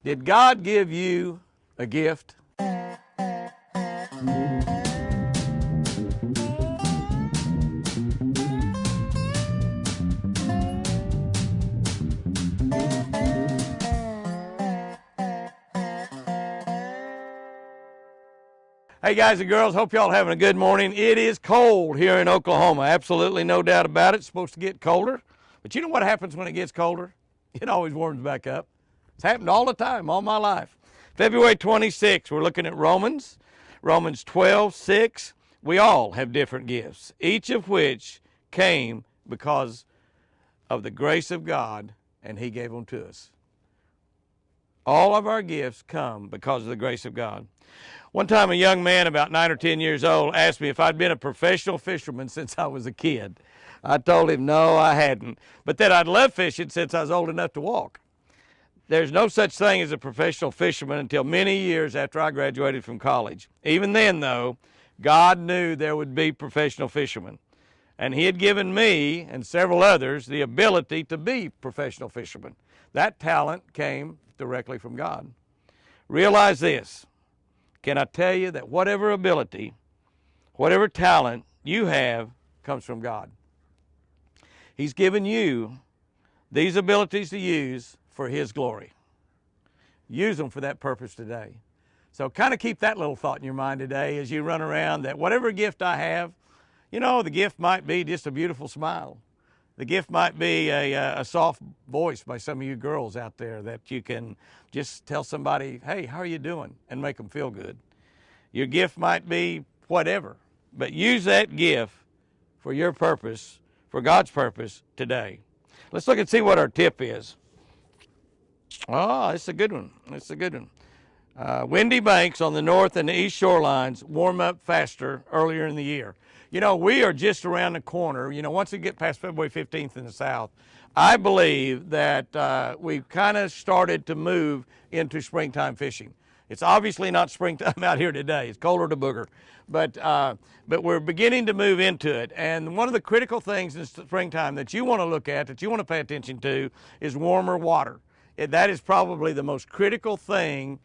Did God give you a gift? Hey guys and girls, hope y'all having a good morning. It is cold here in Oklahoma, absolutely no doubt about it. It's supposed to get colder, but you know what happens when it gets colder? It always warms back up. It's happened all the time, all my life. February 26th, we're looking at Romans 12:6. We all have different gifts, each of which came because of the grace of God, and He gave them to us. All of our gifts come because of the grace of God. One time a young man about 9 or 10 years old asked me if I'd been a professional fisherman since I was a kid. I told him no, I hadn't, but that I'd loved fishing since I was old enough to walk. There's no such thing as a professional fisherman until many years after I graduated from college. Even then, though, God knew there would be professional fishermen, and He had given me and several others the ability to be professional fishermen. That talent came directly from God. Realize this. Can I tell you that whatever ability, whatever talent you have comes from God? He's given you these abilities to use for His glory. Use them for that purpose today. So kind of keep that little thought in your mind today as you run around, that whatever gift I have, you know, the gift might be just a beautiful smile. The gift might be a soft voice by some of you girls out there that you can just tell somebody, hey, how are you doing? And make them feel good. Your gift might be whatever, but use that gift for your purpose, for God's purpose today. Let's look and see what our tip is. Oh, it's a good one. It's a good one. Windy banks on the north and the east shorelines warm up faster earlier in the year. You know, we are just around the corner. You know, once we get past February 15th in the south, I believe that we've kind of started to move into springtime fishing. It's obviously not springtime out here today. It's colder to booger. But we're beginning to move into it. And one of the critical things in springtime that you want to look at, that you want to pay attention to, is warmer water. That is probably the most critical thing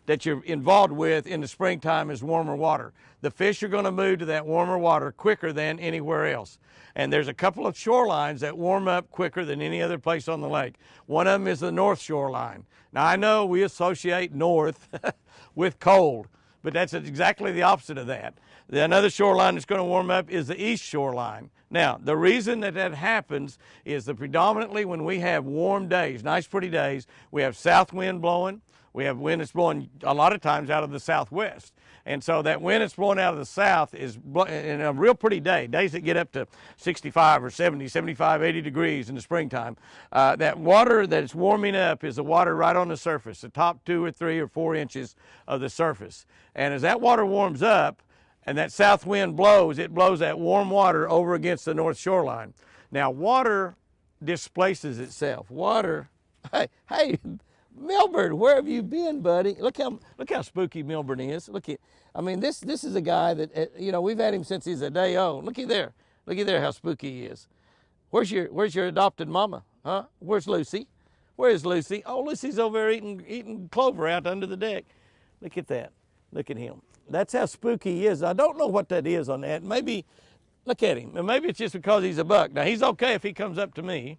that you're involved with in the springtime, is warmer water. The fish are going to move to that warmer water quicker than anywhere else. And there's a couple of shorelines that warm up quicker than any other place on the lake. One of them is the north shoreline. Now I know we associate north with cold, but that's exactly the opposite of that. Another shoreline that's going to warm up is the east shoreline. Now, the reason that that happens is that predominantly when we have warm days, nice pretty days, we have south wind blowing. We have wind that's blowing a lot of times out of the southwest. And so that wind that's blowing out of the south is in a real pretty day, days that get up to 65 or 70, 75, 80 degrees in the springtime. That water that's warming up is the water right on the surface, the top 2 or 3 or 4 inches of the surface. And as that water warms up and that south wind blows, it blows that warm water over against the north shoreline. Now, water displaces itself. Water, hey, Milburn, where have you been, buddy? Look how spooky Milburn is. I mean, this is a guy that, you know, we've had him since he's a day old. Looky there how spooky he is. Where's your adopted mama? Huh? Where's Lucy? Where is Lucy? Oh, Lucy's over there eating clover out under the deck. Look at that. Look at him. That's how spooky he is. I don't know what that is on that. Maybe, look at him. And maybe it's just because he's a buck. Now, he's okay if he comes up to me.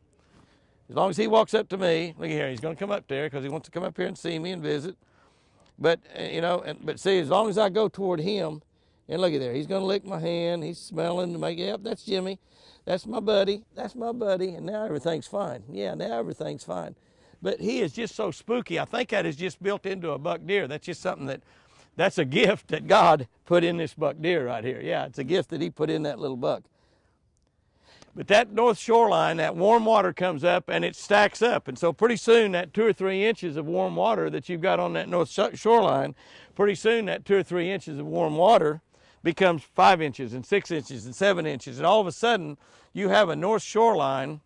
As long as he walks up to me, look here, he's going to come up there because he wants to come up here and see me and visit. But, you know, but see, as long as I go toward him, and look at there, he's going to lick my hand. He's smelling to make, yep, that's Jimmy. That's my buddy. That's my buddy. And now everything's fine. Yeah, now everything's fine. But he is just so spooky. I think that is just built into a buck deer. That's just something that's a gift that God put in this buck deer right here. Yeah, it's a gift that He put in that little buck. But that north shoreline, that warm water comes up and it stacks up. And so pretty soon that 2 or 3 inches of warm water that you've got on that north shoreline, pretty soon that 2 or 3 inches of warm water becomes 5 inches and 6 inches and 7 inches. And all of a sudden you have a north shoreline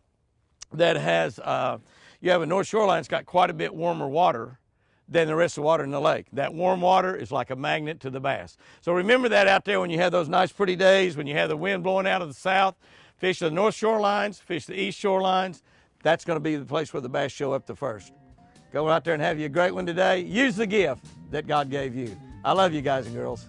that has, that's got quite a bit warmer water than the rest of the water in the lake. That warm water is like a magnet to the bass. So remember that out there when you have those nice pretty days, when you have the wind blowing out of the south. Fish the north shorelines, fish the east shorelines. That's going to be the place where the bass show up the first. Go out there and have you a great one today. Use the gift that God gave you. I love you guys and girls.